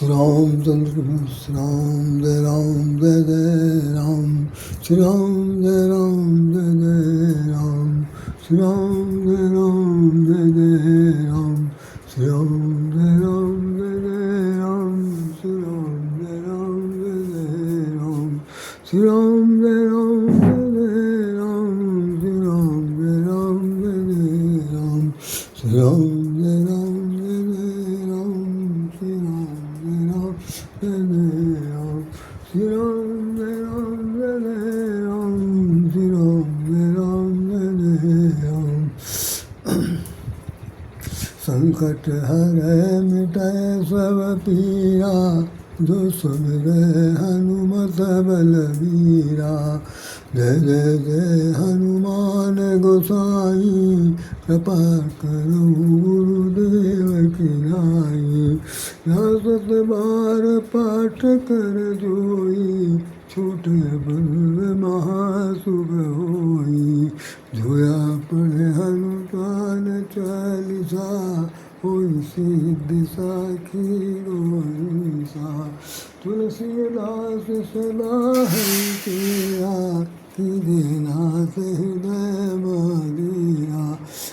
श्री रामचंद्र श्री राम जय राम श्री राम जय राम श्री राम जय राम श्री राम जय राम श्री राम जय राम श्री राम जय राम श्री राम संकट हरै मिटाय सब पीरा जो सुमिरै हनुमत बलबीरा। जय जय जय हनुमान गोसाई कृपा करो गुरुदेव की नाई। सत बार पाठ कर जोई छूटे बंद महासुख होई। जोया पढ़े हनुमान चालीसा होई सिद्धि साखी होई सा। तुलसीदास सदा हरिया नाथ हृदय मदिरा।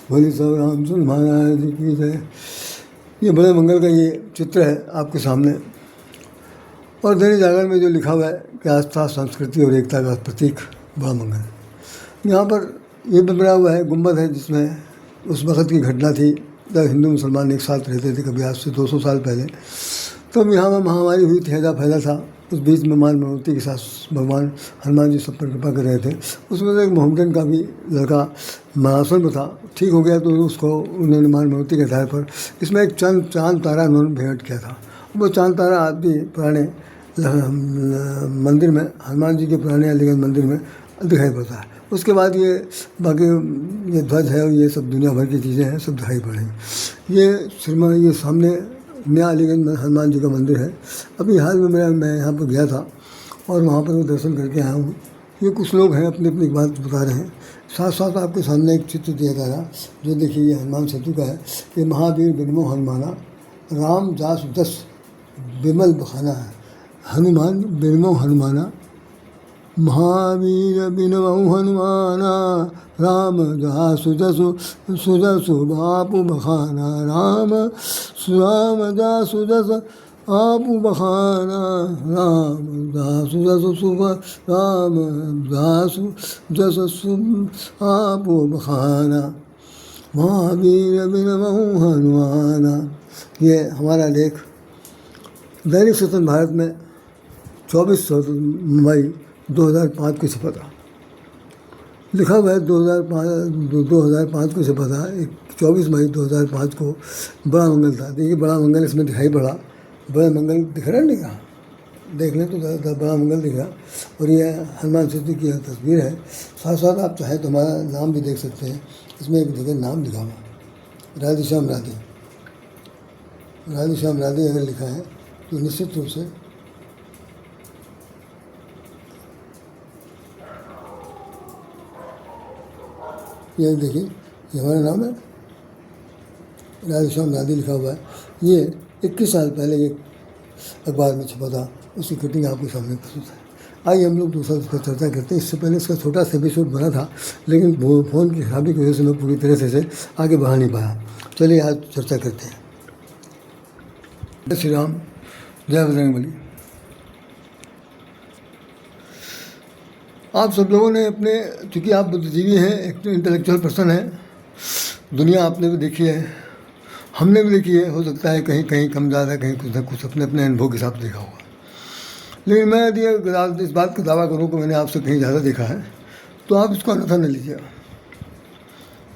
बोली सब रामचंद्र महाराज जी की जय। ये बड़े मंगल का ये चित्र है आपके सामने, और दैनिक जागरण में जो लिखा हुआ है कि आस्था संस्कृति और एकता का प्रतीक बड़ा मंगल। यहाँ पर ये भी बना हुआ है गुम्बद है, जिसमें उस वक़्त की घटना थी जब हिंदू मुसलमान एक साथ रहते थे, कभी आज से 200 साल पहले। तब यहाँ में महामारी हुई थी, हैजा फैला था। उस बीच में मां मनोती के साथ भगवान हनुमान जी सब पर कृपा कर रहे थे। उसमें से एक मोहम्मदन का भी लड़का महासन में था, ठीक हो गया तो उसको उन्होंने मां मनोती के आधार पर इसमें एक चांद तारा उन्होंने भेंट किया था। वो चांद तारा आज भी पुराने मंदिर में, हनुमान जी के पुराने अलीगंज मंदिर में दिखाई पड़ता है। उसके बाद ये बाकी ये ध्वज है, ये सब दुनिया भर की चीज़ें हैं, सब दिखाई पड़ेंगी। ये सामने नया अलीगंज में हनुमान जी का मंदिर है। अभी हाल में मैं यहाँ पर गया था और वहाँ पर दर्शन करके आया हूँ। ये कुछ लोग हैं अपनी अपनी बात बता रहे हैं। साथ साथ आपके सामने एक चित्र दिया जा रहा जो देखिए ये हनुमान सेतु का है। ये महावीर बिनमो हनुमाना राम जास दस बिमल बखाना है। हनुमान बिनमो हनुमाना महावीर बिनमो हनुमाना राम जासु जसु सुजसु बापु बखाना। राम जासु जस आपु बखाना राम जासु जसु सुब राम जासु जस आपु बखाना। महावीर बिनमो हनुमाना। ये हमारा लेख दैनिक स्वतंत्र भारत में 24 मई 2005 को छपा था। लिखा हुआ है 2005 को छपा था। 24 मई 2005 को बड़ा मंगल था। देखिए बड़ा मंगल इसमें दिखाई पड़ा। बड़ा मंगल दिख रहा है नहीं, कहाँ देख लें तो बड़ा मंगल दिख रहा। और ये हनुमान सेतु की तस्वीर है। साथ साथ आप चाहें तो हमारा नाम भी देख सकते हैं। इसमें एक जगह नाम लिखा हुआ राधेश्याम राधे अगर लिखा है तो निश्चित रूप से ये देखिए ये हमारा नाम है, राधेश्याम राधे लिखा हुआ है। ये 21 साल पहले एक अखबार में छपा था, उसकी कटिंग आपके सामने प्रस्तुत है। आइए हम लोग दूसरा इस पर चर्चा करते हैं। इससे पहले इसका छोटा सा एपिसोड बना था, लेकिन फ़ोन की खराबी की वजह से मैं पूरी तरह से आगे बढ़ा नहीं पाया। चलिए आज चर्चा करते हैं। जय श्री राम, जय बजरंगबली। आप सब लोगों ने अपने, चूँकि आप बुद्धिजीवी हैं, एक इंटेलेक्चुअल पर्सन हैं, दुनिया आपने भी देखी है, हमने भी देखी है। हो सकता है कहीं कहीं कम ज़्यादा, कहीं कुछ न कुछ अपने अपने अनुभव के हिसाब से देखा होगा। लेकिन मैं यदि इस बात का दावा करूँ कि मैंने आपसे कहीं ज़्यादा देखा है तो आप इसको अन्यथा न लीजिएगा।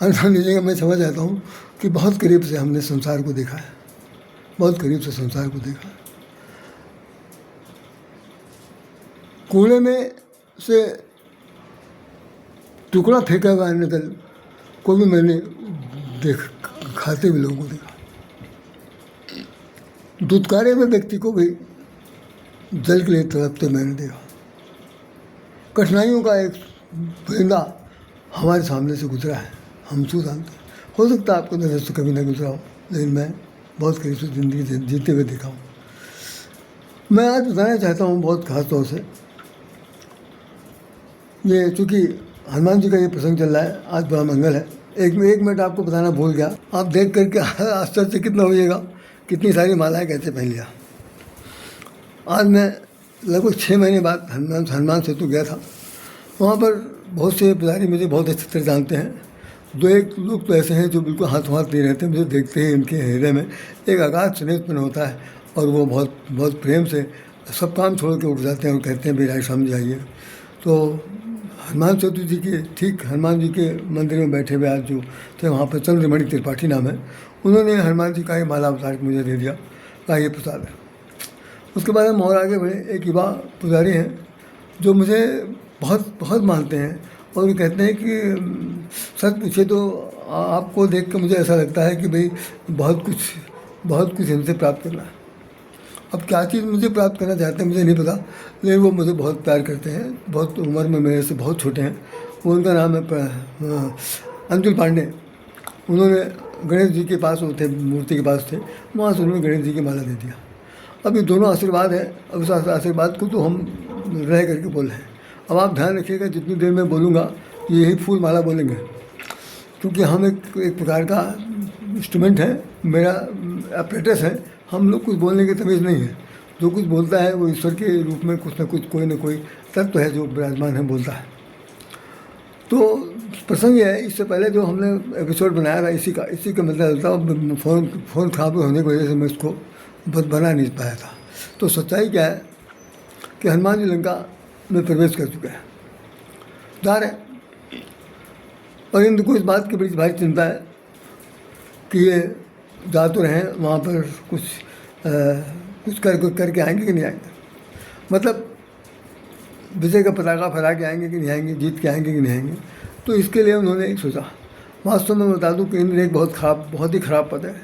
अन्यथा लीजिएगा। मैं समझ आता हूँ कि बहुत करीब से हमने संसार को देखा है, बहुत करीब से संसार को देखा है। कूड़े में से टुकड़ा फेंका हुआ अन्य दल को भी मैंने खाते हुए लोगों को देखा। दुत्कारे हुए व्यक्ति को भी जल के लिए तड़पते मैंने देखा। कठिनाइयों का एक परिंदा हमारे सामने से गुजरा है, हम छू जानते। हो सकता है आपको नजर से कभी ना गुजरा हो, लेकिन मैं बहुत करीब से ज़िंदगी जीते हुए देखा हूँ। मैं आज बताना चाहता हूँ बहुत खास तौर से, ये चूँकि हनुमान जी का ये प्रसंग चल रहा है, आज बड़ा मंगल है। एक मिनट आपको बताना भूल गया, आप देख करके आश्चर्य कितना होइएगा, कितनी सारी मालाएं कैसे पहन लिया। आज मैं लगभग 6 महीने बाद हनुमान सेतु गया था। वहाँ पर बहुत से पुजारी मुझे बहुत अच्छी तरह जानते हैं। 2-1 लोग तो ऐसे हैं जो बिल्कुल हाथों हाथ नहीं रहते, मुझे देखते ही उनके हृदय में एक अगाध स्नेह उत्पन्न होता है और वो बहुत बहुत प्रेम से सब काम छोड़ के उठ जाते हैं और कहते हैं भाई राय समझ आइए। तो हनुमान सेतु जी के ठीक हनुमान जी के मंदिर में बैठे हुए आज जो थे, वहाँ पर चंद्रमणि त्रिपाठी नाम है, उन्होंने हनुमान जी का ये माला उतार के मुझे दे दिया, कहा ये प्रसाद है। उसके बाद हम और आगे बढ़े, एक युवा पुजारी हैं जो मुझे बहुत बहुत मानते हैं और वो कहते हैं कि सच पूछे तो आपको देख कर मुझे ऐसा लगता है कि भाई बहुत कुछ इनसे प्राप्त करना है। अब क्या चीज़ मुझे प्राप्त करना चाहते हैं मुझे नहीं पता, लेकिन वो मुझे बहुत प्यार करते हैं, बहुत उम्र में मेरे से बहुत छोटे हैं। वो उनका नाम है अंजुल पांडे। उन्होंने गणेश जी के पास वो थे, मूर्ति के पास थे, वहाँ से उन्होंने गणेश जी की माला दे दिया। अब ये दोनों आशीर्वाद है, अब उस आशीर्वाद को तो हम रह करके बोल रहे हैं। अब आप ध्यान रखिएगा, जितनी देर में बोलूँगा यही फूल माला बोलेंगे, क्योंकि हम एक प्रकार का इंस्ट्रूमेंट है, मेरा अपरेटस है। हम लोग कुछ बोलने की तमीज़ नहीं है, जो कुछ बोलता है वो ईश्वर के रूप में कुछ न कोई तत्व है जो विराजमान है, बोलता है। तो प्रसंग ये है, इससे पहले जो हमने एपिसोड बनाया था इसी का मतलब था, फ़ोन खराब होने की वजह से मैं इसको बना नहीं पाया था। तो सच्चाई क्या है कि हनुमान जी लंका में प्रवेश कर चुके हैं, जा रहे हैं, और इनको इस बात की बड़ी भारी चिंता है कि ये जा तो रहे हैं, वहाँ पर कुछ करके आएंगे कि नहीं आएंगे, मतलब विजय का पताका फहरा के आएंगे कि नहीं आएंगे, जीत के आएंगे कि नहीं आएंगे। तो इसके लिए उन्होंने एक सोचा। वास्तव में बता दूं कि इंद्र एक बहुत ही खराब पद है,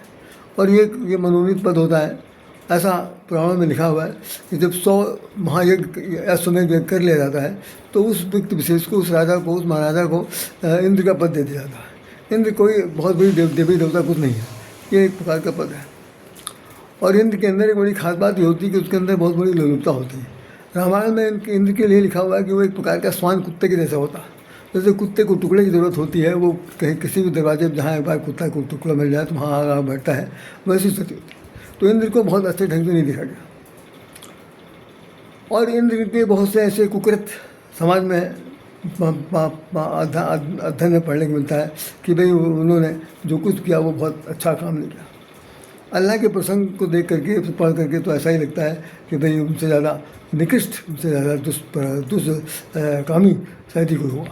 और ये मनोनीत पद होता है। ऐसा पुराणों में लिखा हुआ है कि जब 100 महायज्ञ अश्वमेध यज्ञ कर लिया जाता है तो उस व्यक्ति विशेष को, उस राजा को, उस महाराजा को इंद्र का पद दे दिया जाता है। इंद्र कोई बहुत बड़ी देवी देवता कुछ नहीं है, ये एक प्रकार का पद है। और इंद्र के अंदर एक बड़ी खास बात ये होती है कि उसके अंदर बहुत बड़ी लोलुपता होती है। रामायण में इंद्र के लिए लिखा हुआ है कि वो एक प्रकार का स्वान कुत्ते के जैसा होता है। जैसे कुत्ते को टुकड़े की ज़रूरत होती है, वो कहीं किसी भी दरवाजे पर जहाँ एक बार कुत्ता को टुकड़ा मिल जाए तो वहाँ आगे बैठता है, वैसी स्थिति होती है। तो इंद्र को बहुत अच्छे ढंग से नहीं देखा गया, और इंद्र के बहुत से ऐसे कुकृत समाज में अध्ययन में पढ़ने को मिलता है कि भाई उन्होंने जो कुछ किया वो बहुत अच्छा काम नहीं किया। अल्लाह के प्रसंग को देख करके, पढ़ करके तो ऐसा ही लगता है कि भाई उनसे ज़्यादा निकृष्ट, उनसे ज़्यादा दुष्कामी शायद ही कोई हुआ।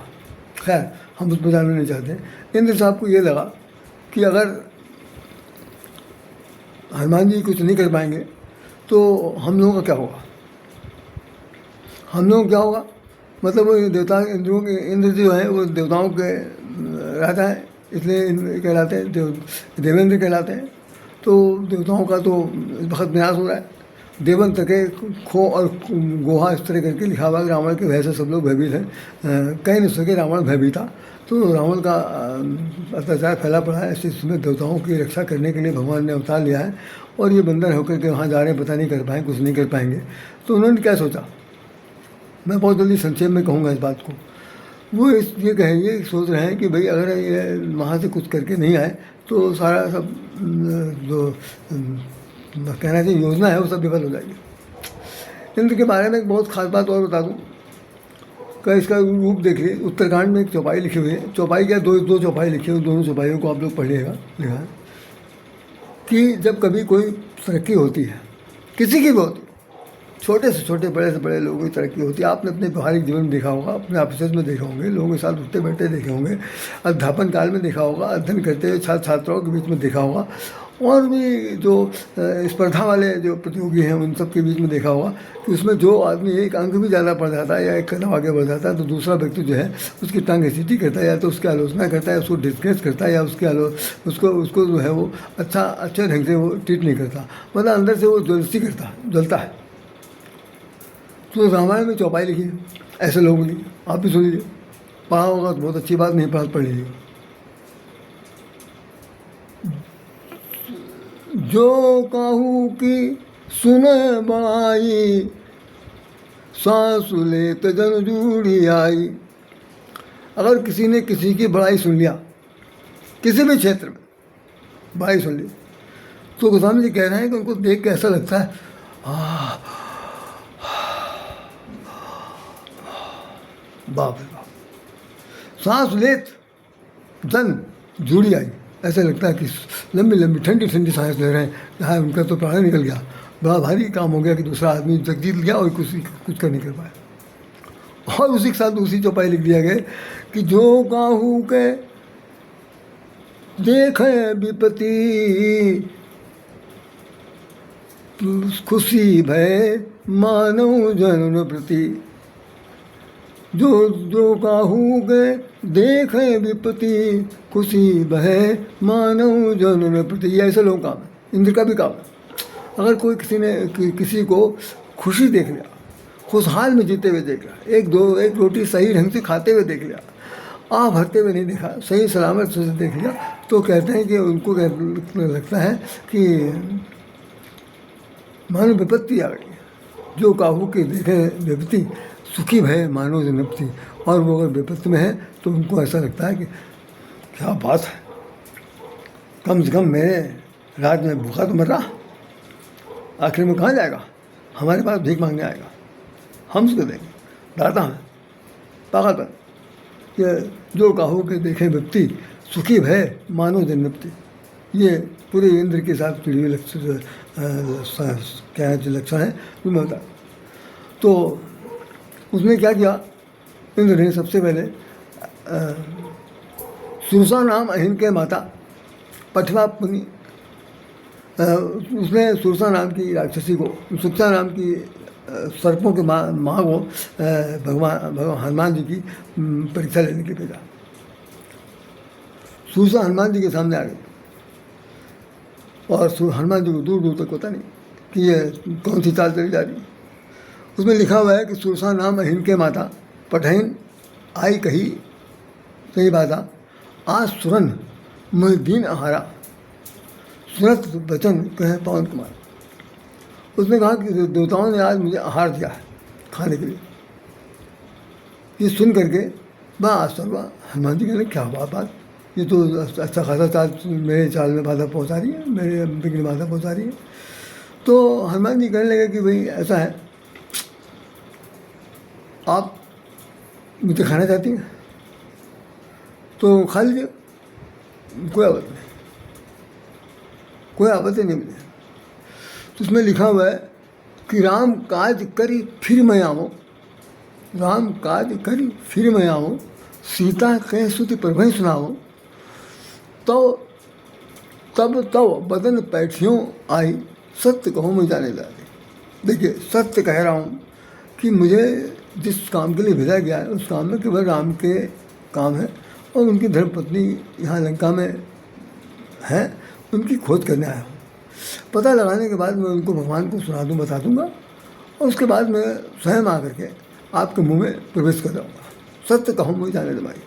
खैर, हम उस पर जानना नहीं चाहते। इंद्र साहब को ये लगा कि अगर हनुमान जी कुछ नहीं कर पाएंगे तो हम लोगों का क्या होगा, हम लोगों को क्या होगा। मतलब वो देवता, इंद्र जो है वो देवताओं के राजा है, इसलिए इंद्र कहलाते हैं, देवेंद्र कहलाते हैं। तो देवताओं का तो बहुत विनाश हो रहा है। देवन तके खो और गोहा इस तरह करके लिखा हुआ कि रावण के भय से सब लोग भयभीत हैं, कह नहीं सके रावण भयभीत था। तो रावण का अत्याचार फैला पड़ा है, इसमें देवताओं की रक्षा करने के लिए भगवान ने अवतार लिया है, और ये बंदर होकर के वहाँ जा रहे हैं, पता नहीं कर पाएंगे, कुछ नहीं कर पाएंगे। तो उन्होंने क्या सोचा, मैं बहुत जल्दी संक्षेप में कहूँगा इस बात को। वो ये सोच रहे हैं कि भाई अगर ये वहाँ से कुछ करके नहीं आए तो सारा सब जो कहना चाहिए योजना है वो सब विफल हो जाएगी। इंद्र के बारे में एक बहुत खास बात और बता दूँ कि इसका रूप देखिए, उत्तरकांड में एक चौपाई लिखी हुई है। चौपाई क्या, दो चौपाई लिखी हुई, दोनों चौपाइयों को आप लोग पढ़िएगा। लिखा है कि जब कभी कोई तरक्की होती है, किसी की भी होती, छोटे से छोटे, बड़े से बड़े लोगों की तरक्की होती है। आपने अपने व्यवहारिक जीवन में देखा होगा, अपने ऑफिस में देखा होंगे, लोगों के साथ उठते बैठते देखे होंगे, अध्यापन काल में देखा होगा, अध्ययन करते हुए छात्र छात्राओं के बीच में देखा होगा, और भी जो स्पर्धा वाले जो प्रतियोगी हैं उन सब के बीच में देखा होगा कि उसमें जो आदमी एक अंक भी ज़्यादा पढ़ जाता है या एक कदम आगे बढ़ जाता है तो दूसरा व्यक्ति जो है उसकी टांग सीटी करता है, या तो उसकी आलोचना करता है, उसको डिस्कस करता है, या उसको जो है वो अच्छे ढंग से वो ट्रीट नहीं करता, मतलब अंदर से वो जलता है। तो रामायण में चौपाई लिखी है ऐसे लोगों की, आप भी सुन लीजिए, पढ़ा होगा तो बहुत अच्छी बात, नहीं पढ़ लीजिए। जो काहू की सुन बड़ाई, सांस लेत जन जूड़ी आई। अगर किसी ने किसी की बड़ाई सुन लिया, किसी भी क्षेत्र में बड़ाई सुन ली, तो गोस्वामी जी कह रहे हैं कि उनको देख के ऐसा लगता है बाप रे बाप। सांस लेत जन जुड़ी आई, ऐसा लगता है कि लंबी लंबी ठंडी ठंडी सांस ले रहे हैं। यहाँ उनका तो प्राण निकल गया, बड़ा भारी काम हो गया कि दूसरा आदमी जग जीत गया और कुछ कर नहीं कर पाया। और उसी के साथ दूसरी चौपाई लिख दिया गया कि जो काहू के देखे विपत्ति, खुशी भय मानव जन प्रति। जो काहू के देखे विपत्ति, खुशी भय मानव जन प्रति। ये ऐसे लोगों का काम है, इंद्र का भी काम है। अगर कोई किसी को खुशी देख लिया, खुशहाल में जीते हुए देख लिया, एक रोटी सही ढंग से खाते हुए देख लिया, आ भरते हुए नहीं देखा, सही सलामत से देख लिया, तो कहते हैं कि उनको लगता है कि मानो विपत्ति आ गई। जो काहू के देखे विपत्ति, सुखी भय मानो जनपति। और वो अगर विपत्ति में है तो उनको ऐसा लगता है कि क्या बात है, कम से कम मेरे राज में भूखा तो मर रहा, आखिर में कहाँ जाएगा, हमारे पास भीख मांगने आएगा, हम उसको देंगे, दाता हमें पागलपन। ये जो काहू के देखे व्यक्ति, सुखी भय मानो जन्नति। ये पूरे इंद्र के साथ जुड़ी हुई लक्षण क्या है, जो लक्षण है वो मैं बता। तो उसने क्या किया, इंद्र ने सबसे पहले सुरसा नाम अहिन के माता पठवा पुनी, उसने सुरसा नाम की राक्षसी को, सुक्षा नाम की सर्पों के माँ को भगवान हनुमान जी की परीक्षा लेने के लिए भेजा। सुरसा हनुमान जी के सामने आ गई और हनुमान जी को दूर दूर तक पता नहीं कि ये कौन सी चाल चली जा रही है। उसमें लिखा हुआ है कि सुरसा नाम अहिन के माता पठैन आई कही सही बाता, आज सुरन मुझ दीन आहारा, सुनत वचन कहे पवन कुमार। उसने कहा कि देवताओं ने आज मुझे आहार दिया है खाने के लिए। ये सुन करके बड़ा आश्चर्य हुआ। हनुमान जी कहने क्या हुआ बात, ये तो अच्छा खासा चाल मेरे चाल में बाधा पहुंचा रही है, मेरे विघ्न बाधा पहुंचा रही है। तो हनुमान जी कहने लगे कि भाई ऐसा है, आप मुझे खाना चाहती हैं तो खा लीजिए, कोई आपत्ति नहीं, कोई आपत्ति नहीं मिले। तो उसमें लिखा हुआ है कि राम काज करी फिर मैं आऊँ, राम काज करी फिर मैं आऊँ, सीता कह सुति प्रभु सुनाऊँ, तो तब बदन पैठियों आई, सत्य कहूँ मैं जाने लगे। देखिए सत्य कह रहा हूँ कि मुझे जिस काम के लिए भेजा गया है उस काम में केवल राम के काम है, और उनकी धर्मपत्नी यहाँ लंका में है, उनकी खोज करने आया हूँ। पता लगाने के बाद मैं उनको भगवान को सुना दूँ, बता दूँगा, और उसके बाद मैं स्वयं आकर के आपके मुंह में प्रवेश कर जाऊँगा। सत्य कहूँ मुझे जाने दे भाई।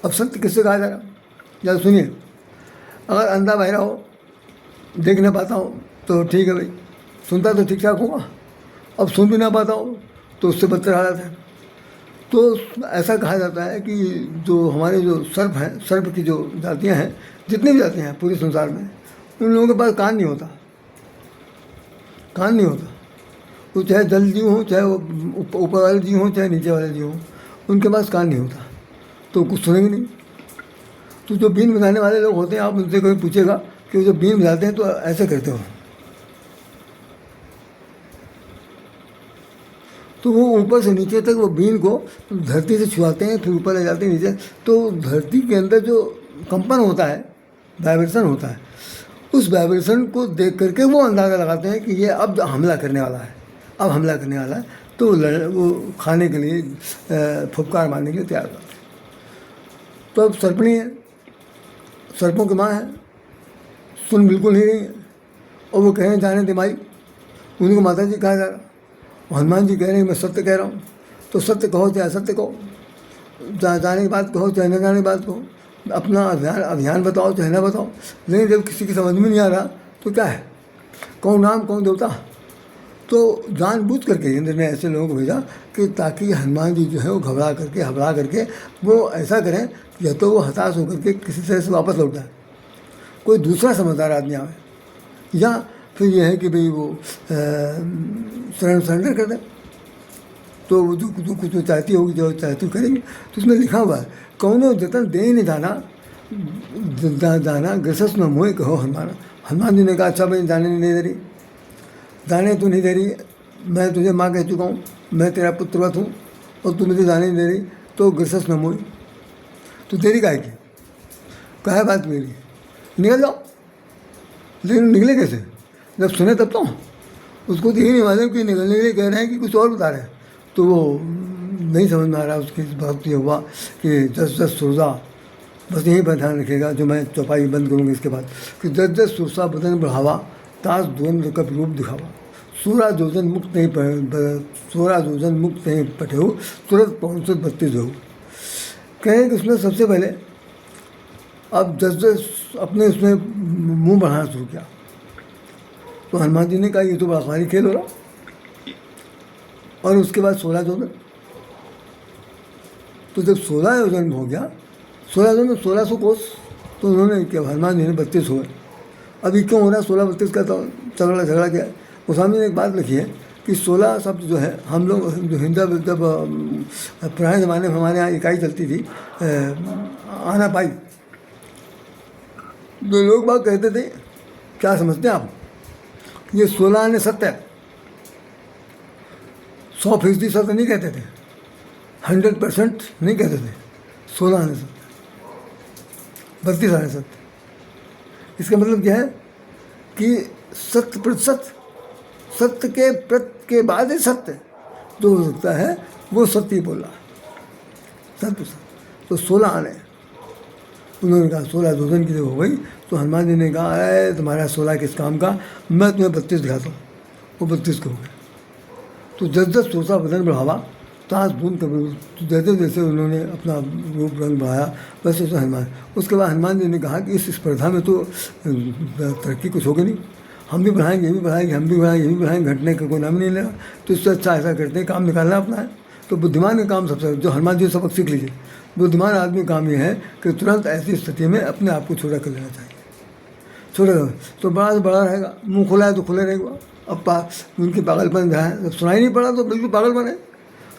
अब सत्य किससे कहा जाएगा, या सुनिए, अगर अंधा बहरा हो, देख ना पाता हूँ तो ठीक है भाई, सुनता तो ठीक ठाक होगा। अब सुन भी ना पाता हूँ तो उससे बदतर हालत है। तो ऐसा कहा जाता है कि जो हमारे जो सर्प हैं, सर्प की जो जातियाँ हैं, जितनी भी जातियाँ हैं पूरे संसार में, उन लोगों के पास कान नहीं होता, कान नहीं होता। वो चाहे जल जीव हो, चाहे वो ऊपर वाले जीव हो, चाहे नीचे वाले जीव हो, उनके पास कान नहीं होता, तो कुछ सुनेंगे नहीं। तो जो बीन बजाने वाले लोग होते हैं, आप उनसे कोई पूछेगा कि वो जो बीन बजाते हैं तो ऐसे करते हो, तो वो ऊपर से नीचे तक वो बीन को धरती से छुआते हैं, फिर ऊपर ले जाते हैं नीचे। तो धरती के अंदर जो कंपन होता है, वाइब्रेशन होता है, उस वाइब्रेशन को देख करके वो अंदाज़ा लगाते हैं कि ये अब हमला करने वाला है, अब हमला करने वाला है। तो वो खाने के लिए, फुफकार मारने के लिए तैयार होते हैं। तो अब सर्पणी है, सर्पों की माँ है, सुन बिल्कुल नहीं रही है, और वो कह रहे हैं जाने दे माई, उनको माता जी कहा जा रहा। हनुमान जी कह रहे हैं मैं सत्य कह रहा हूँ, तो सत्य कहो चाहे असत्य कहो, जाने की बात कहो चाहे न जाने की बात कहो, अपना अभियान बताओ चाहे ना बताओ। लेकिन जब किसी की समझ में नहीं आ रहा तो क्या है, कौन राम कौन देवता। तो जानबूझ करके इंद्र ने ऐसे लोगों को भेजा कि ताकि हनुमान जी जो है वो घबरा करके वो ऐसा करें या तो वो हताश होकर के किसी तरह से वापस लौट जाए, कोई दूसरा समझदार आदमी आवे, या फिर यह है कि भाई वो सरेंडर कर दे। तो वो जो कुछ चाहती होगी, जो चाहती करेंगे। तो उसमें लिखा हुआ है कौनो जतन दे नहीं दाना गृहस्थ में मोह कहो हनुमान। हनुमान जी ने कहा अच्छा भाई दाने नहीं दे रही, दाने तो नहीं दे रही, मैं तुझे माँ कह चुका हूँ, मैं तेरा पुत्रवत हूँ और तू मुझे दाने नहीं दे रही, तो गृहस्थ में मोह तो देरी काहे की, कहा बात मेरी, निकल जाओ। लेकिन निकले कैसे, जब सुने तब तो उसको तो यही नहीं मालूम कि निकलने के लिए कह रहे हैं कि कुछ और बता रहे हैं। तो वो नहीं समझ में आ रहा उसकी बात। ये हुआ कि 10 सुरसा, बस यही पर ध्यान रखिएगा जो मैं चौपाई बंद करूँगी इसके बाद, कि 10 सुरसा बदन बढ़ावा, ताज द्वंद्व का रूप दिखावा, 16 जोजन मुक्त नहीं पटे हो, तुरंत पहुँच 32 हो। कहें कि उसमें सबसे पहले अब 10 अपने उसमें मुँह बढ़ाना शुरू किया। तो हनुमान जी ने कहा ये तो बड़ा भारी खेल हो रहा। और उसके बाद 16 जोजन, तो जब 16 योजन हो गया, 16 जोजन 1600 कोस, तो उन्होंने क्या, हनुमान जी ने 32 हो गए। अभी क्यों हो रहा है 16-32 का, तो झगड़ा क्या है। गोस्वामी ने एक बात लिखी है कि 16 शब्द जो है, हम लोग जो हिंदा जब पुराने ज़माने में हमारे यहाँ इकाई चलती थी आना पाई, तो लोग बात कहते थे क्या समझते हैं आप, ये 16 आने सत्य है, 100% सत्य नहीं कहते थे, 100% नहीं कहते थे, 16 आने सत्य, 32 आने सत्य। इसका मतलब क्या है कि 100% सत्य के बाद ही सत्य जो हो सकता है वो सत्य बोल रहा, 100%। तो 16 आने, उन्होंने कहा 16 जोजन की जब हो गई, तो हनुमान जी ने कहा अरे तुम्हारा 16 किस काम का, मैं तुम्हें 32 दिखाता हूँ। वो 32 के हो गए। तो 10 सोचा बदन बढ़ावा, ताज धूम कर, जैसे जैसे उन्होंने अपना रूप रंग बढ़ाया वैसे वैसे हनुमान। उसके बाद हनुमान जी ने कहा कि इस स्पर्धा में तो तरक्की कुछ होगी नहीं, हम भी बढ़ाएंगे, ये भी बढ़ाएंगे, हम भी बढ़ाएंगे, ये भी बढ़ाएंगे, घटने का कोई नाम नहीं लेगा। तो इससे अच्छा ऐसा करते हैं, काम निकालना अपना है। तो बुद्धिमान का काम सबसे, जो हनुमान जी सबक सीख लीजिए, बुद्धिमान आदमी का काम ये है कि तुरंत ऐसी स्थिति में अपने आप को छोटा कर लेना चाहिए। छोटा तो बड़ा से बड़ा रहेगा, मुँह खुला है तो खुले रहेगा। अब उनकी पागलपन जहाँ है, जब सुनाई नहीं पड़ा तो बिल्कुल पागल बने।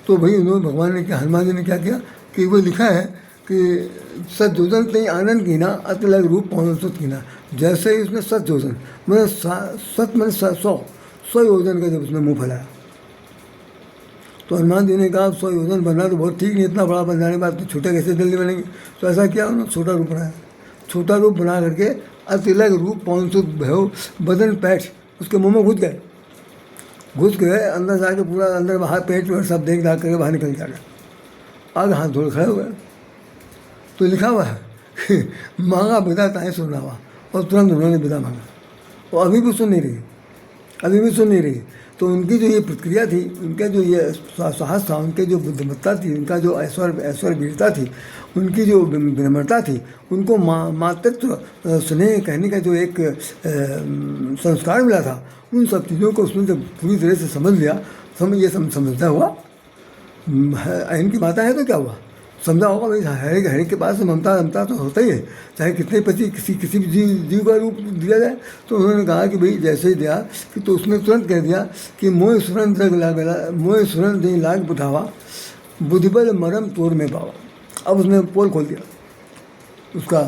तो भाई उन्होंने, भगवान ने क्या, हनुमान जी ने क्या किया कि वो लिखा है कि सतयोजन तई आनंद कीना अति लग रूप पौनसुत कीना। जैसे ही उसने सतयोजन मैंने सत मैंने 100 योजन का जब उसने मुँह फैलाया, तो हनुमान जी ने कहा 100 योजन बनना तो बहुत ठीक नहीं, इतना बड़ा बन जाने के बाद तो छोटे कैसे जल्दी बनेंगे। तो ऐसा किया उन्होंने, छोटा रूप बनाया, छोटा रूप बना करके अतिलग रूप पौनसुत भयो बदन पैठ उसके मुँह में घुस गए अंदर जाके, पूरा अंदर बाहर पेट वेट सब देख दाख करके बाहर निकल जाएगा। आगे हाथ धोड़ खड़े हो गए। तो लिखा हुआ है कि मांगा विदा ताए सुना हुआ, और तुरंत उन्होंने विदा मांगा। और अभी भी सुन नहीं रही। तो उनकी जो ये प्रतिक्रिया थी, उनका जो ये साहस था, उनके जो बुद्धिमत्ता थी, उनका जो ऐश्वर्य वीरता थी, उनकी जो विनम्रता थी, उनको मातृत्व स्नेह कहने का जो एक संस्कार मिला था, उन सब चीज़ों को उसने जब पूरी तरह से समझ लिया, समझता हुआ, इनकी माता है तो क्या हुआ, समझा होगा भाई हर एक के पास ममता तो होता ही है, चाहे कितने पति किसी भी जीव का रूप दिया जाए। तो उन्होंने कहा कि भाई जैसे ही दिया कि, तो उसने तुरंत कह दिया कि मोह सुरन दे लाग बुझावा, बुद्धिबल मरम तोड़ में पावा। अब उसने पोल खोल दिया उसका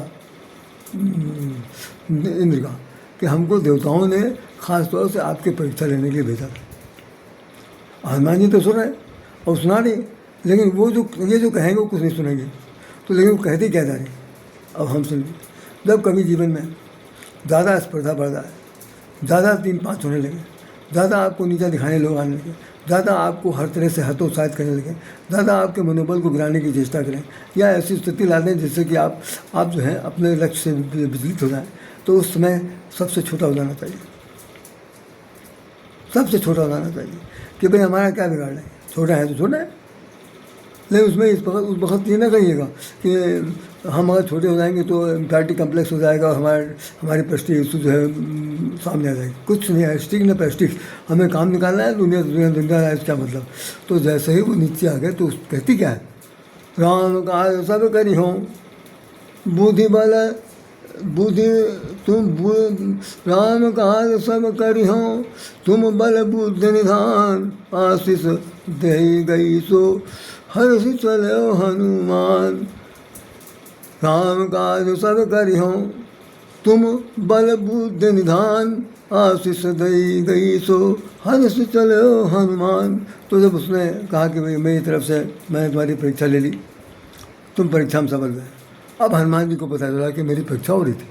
इंद्र का, कि हमको देवताओं ने खास तौर से आपके परीक्षा लेने के लिए भेजा था। हनुमान जी तो सुन रहे और सुना नहीं, लेकिन वो ये जो कहेंगे वो कुछ नहीं सुनेंगे। तो लेकिन वो कहते क्या जा रहे, अब हम सुन, जब कभी जीवन में ज़्यादा स्पर्धा बढ़ रहा है, ज़्यादा 3-5 होने लगे, ज़्यादा आपको नीचा दिखाने लोग आने लगे, ज़्यादा आपको हर तरह से हतोत्साहित करने लगे, ज़्यादा आपके मनोबल को गिराने की चेष्टा करें, या ऐसी स्थिति ला दें जिससे कि आप जो हैं अपने लक्ष्य से विचलित हो जाएँ, तो उस समय सबसे छोटा हो जाना चाहिए, सबसे छोटा हो जाना चाहिए कि भाई हमारा क्या बिगाड़ है, छोटा है तो छोटा है, लेकिन उसमें उस वक्त ये ना कहिएगा कि हम अगर छोटे हो जाएंगे तो इंफैरिटी कम्प्लेक्स हो जाएगा और हमारी प्रेस्टीज इशू जो है सामने आ जाएगी। कुछ नहीं है स्टिक न प्रेस्टीज, हमें काम निकालना है, दुनिया दुनिया दुनिया है, क्या मतलब। तो जैसे ही वो नीचे आ गए तो कहती क्या है, राम का सब करी हो बुद्धि बल बुद्धि राम काज सब करी हो तुम बल बुद्धि निधान आशीष दे गई सो हर्ष चलो हनुमान। राम काज सब करी हो तुम बल बुद्धि निधान आशीष दे गई सो हर्ष चलो हनुमान। तो जब उसने कहा कि भाई मेरी तरफ से मैंने तुम्हारी परीक्षा ले ली, तुम परीक्षा में सफल गए। अब हनुमान जी को पता चला कि मेरी परीक्षा हो रही थी।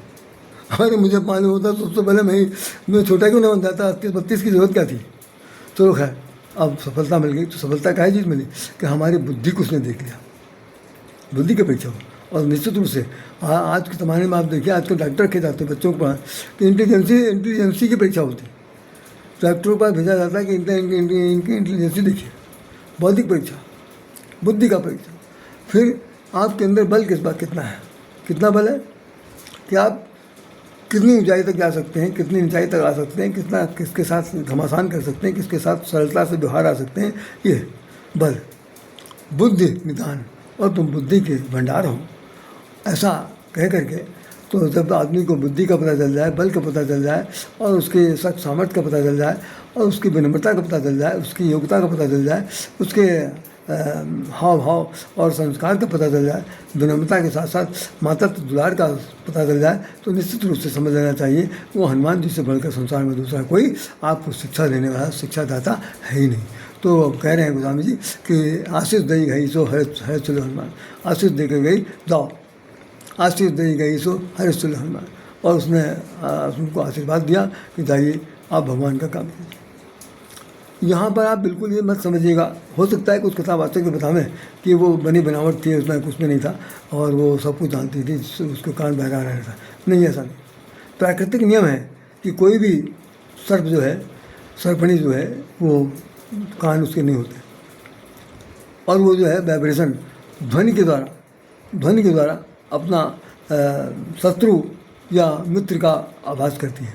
अरे मुझे मालूम होता तो सबसे पहले मैं छोटा क्यों ना बन जाता, 38-32 की जरूरत क्या थी। चलो खैर, अब सफलता मिल गई। तो सफलता क्या चीज़ मिली कि हमारी बुद्धि को उसने देख लिया, बुद्धि की परीक्षा हो। और निश्चित रूप से आज के ज़माने में आप देखिए, आजकल डॉक्टर के जाते बच्चों को पढ़ा कि इंटेलिजेंसी की परीक्षा होती है। डॉक्टरों के पास भेजा जाता है कि इनकी इंटेलिजेंसी देखिए, बौद्धिक परीक्षा, बुद्धि का परीक्षा। फिर आपके अंदर बल कितना है, कितना बल है कि आप कितनी ऊंचाई तक जा सकते हैं, कितनी ऊंचाई तक आ सकते हैं, कितना किसके साथ घमासान कर सकते हैं, किसके साथ सरलता से व्यवहार आ सकते हैं। ये बल, बुद्धि निदान, और तुम बुद्धि के भंडार हो, ऐसा कह करके। तो जब आदमी को बुद्धि का पता चल जाए, बल का पता चल जाए, और उसके सख्त सामर्थ्य का पता चल जाए, और उसकी विनम्रता का पता चल जाए, उसकी योग्यता का पता चल जाए, उसके हाव भाव और संस्कार का पता चल जाए, विनम्रता के साथ साथ मातृत्व दुलार का पता चल जाए, तो निश्चित रूप से समझ लेना चाहिए वो हनुमान जी से बढ़कर संसार में दूसरा कोई आपको शिक्षा देने वाला शिक्षादाता है ही नहीं। तो अब कह रहे हैं गोस्वामी जी कि आशीष दई गई सो हर चलो हनुमान, आशीष दे कर गई जाओ, आशीष दई गई सो हर चलो हनुमान। और उसने उनको आशीर्वाद दिया कि जाइए आप भगवान का काम कीजिए। यहाँ पर आप बिल्कुल ये मत समझिएगा, हो सकता है कुछ कथावाचक के बतावें कि वो बनी बनावट थी, उसमें कुछ भी नहीं था और वो सब कुछ जानती थी, उसके कान बहरा रहा था। नहीं, ऐसा नहीं। प्राकृतिक नियम है कि कोई भी सर्प जो है, सर्पणी जो है, वो कान उसके नहीं होते, और वो जो है वाइब्रेशन ध्वनि के द्वारा अपना शत्रु या मित्र का आभास करती है।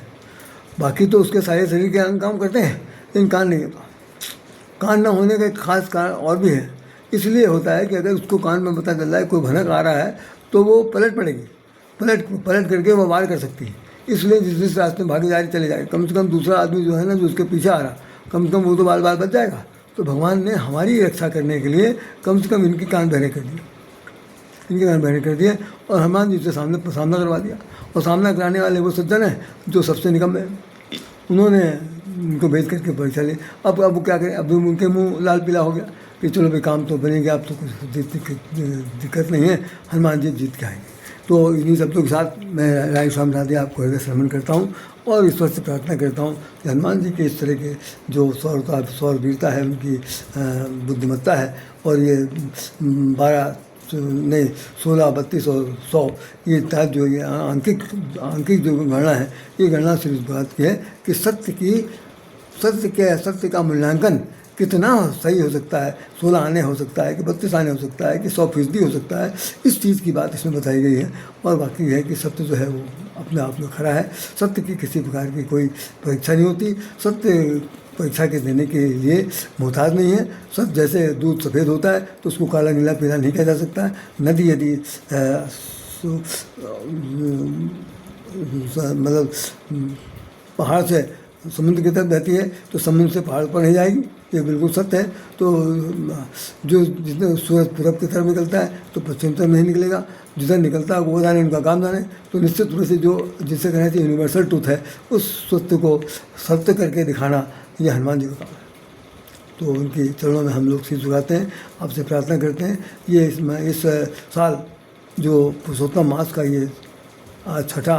बाकी तो उसके सारे शरीर के अंग काम करते हैं, लेकिन कान नहीं होता। कान ना होने का एक खास कारण और भी है। इसलिए होता है कि अगर उसको कान में पता चल रहा है कोई भनक आ रहा है तो वो पलट पड़ेगी, पलट करके वो वार कर सकती है। इसलिए जिस रास्ते में भागी जा रही चले जाए, कम से कम दूसरा आदमी जो है ना, जो उसके पीछे आ रहा, कम से कम वो तो बाल बाल बच जाएगा। तो भगवान ने हमारी रक्षा करने के लिए कम से कम इनके कान बहरे कर दिए, इनके कान बहरे कर दिए, और हनुमान जी से सामना करवा दिया। और सामना कराने वाले वो सज्जन हैं जो सबसे निकम्मे, उन्होंने उनको भेज करके परीक्षा ली। अब वो क्या करें, अब उनके मुंह लाल पीला हो गया कि चलो भाई काम तो बनेगा, अब तो कुछ दिक्कत नहीं है, हनुमान जी जीत के आएंगे। तो इन्हीं शब्दों के साथ मैं राय स्वामी राधे आपको हृदय श्रवण करता हूँ और ईश्वर से प्रार्थना करता हूँ कि हनुमान जी के इस तरह के जो सौरवीरता है, उनकी बुद्धिमत्ता है, और ये 12 नहीं 16, 32 और 100 ये तहत जो ये आंकिक जो गणना है, ये गणना सिर्फ इस बात की है कि सत्य का मूल्यांकन कितना सही हो सकता है। 16 आने हो सकता है कि 32 आने हो सकता है कि 100% हो सकता है, इस चीज़ की बात इसमें बताई गई है। और बाकी है कि सत्य जो है वो अपने आप में खड़ा है। सत्य की किसी प्रकार की कोई परीक्षा नहीं होती, सत्य परीक्षा के देने के लिए मोहताज नहीं है। सत्य जैसे दूध सफ़ेद होता है तो उसको काला नीला पीला नहीं कहा जा सकता है। नदी यदि मतलब पहाड़ से समुद्र की तरफ बहती है तो समुद्र से पहाड़ पर नहीं जाएगी, ये बिल्कुल सत्य है। तो जो जितने सूरज पूरब की तरफ निकलता है तो पश्चिम तरफ नहीं निकलेगा, जिधर निकलता है वो जाने, उनका काम जाने। तो निश्चित रूप से जो जिसे कहना चाहिए यूनिवर्सल ट्रूथ है, उस सत्य को सत्य करके दिखाना ये हनुमान जी का काम है। तो उनके चरणों में हम लोग शीश झुकाते हैं, आपसे प्रार्थना करते हैं। ये इस साल जो पुरुषोत्तम मास का ये आज छठा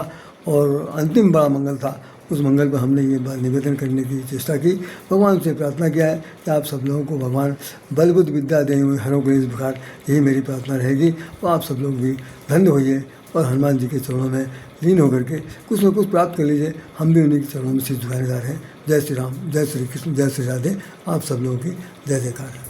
और अंतिम बड़ा मंगल था, उस मंगल पर हमने ये निवेदन करने की चेष्टा की। भगवान से प्रार्थना किया है कि आप सब लोगों को भगवान बल बुद्धि विद्या दें हुए हरों गणेश बुखार, यही मेरी प्रार्थना रहेगी। और आप सब लोग भी धन्य होइए और हनुमान जी के चरणों में लीन होकर के कुछ न कुछ प्राप्त कर लीजिए। हम भी उन्हीं के चरणों में शीश झुकाने जा रहे हैं। जय श्री राम, जय श्री कृष्ण, जय श्री राधे। आप सब लोगों की जय जयकार है।